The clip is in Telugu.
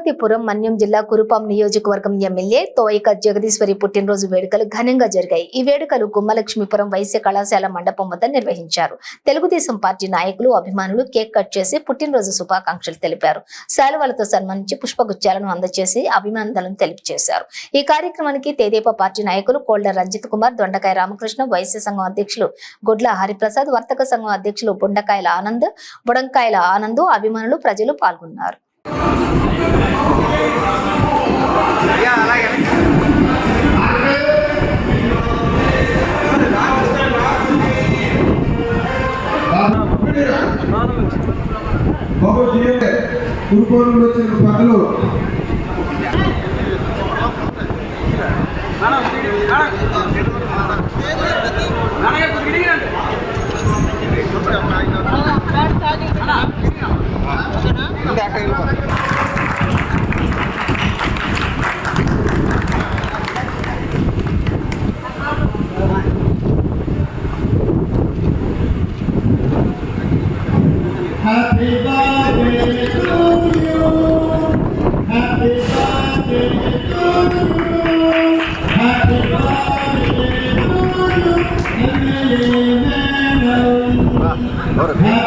పార్వతీపురం మన్యం జిల్లా కురుపాం నియోజకవర్గం ఎమ్మెల్యే తోయిక జగదీశ్వరి పుట్టినరోజు వేడుకలు ఘనంగా జరిగాయి. ఈ వేడుకలు గుమ్మలక్ష్మీపురం వైశ్య కళాశాల మండపం వద్ద నిర్వహించారు. తెలుగుదేశం పార్టీ నాయకులు, అభిమానులు కేక్ కట్ చేసి పుట్టినరోజు శుభాకాంక్షలు తెలిపారు. శాలువాలతో సన్మానించి పుష్పగుచ్చాలను అందజేసి అభినందనలు తెలియజేశారు. ఈ కార్యక్రమానికి తెదేపా పార్టీ నాయకులు కోల్డర్ రంజిత్ కుమార్, దొండకాయ రామకృష్ణ, వైశ్య సంఘం అధ్యక్షులు గొడ్ల హరిప్రసాద్, వర్తక సంఘం అధ్యక్షులు బుండకాయల ఆనంద్, అభిమానులు, ప్రజలు పాల్గొన్నారు. Happy birthday to you. Happy birthday to you. Happy birthday to you.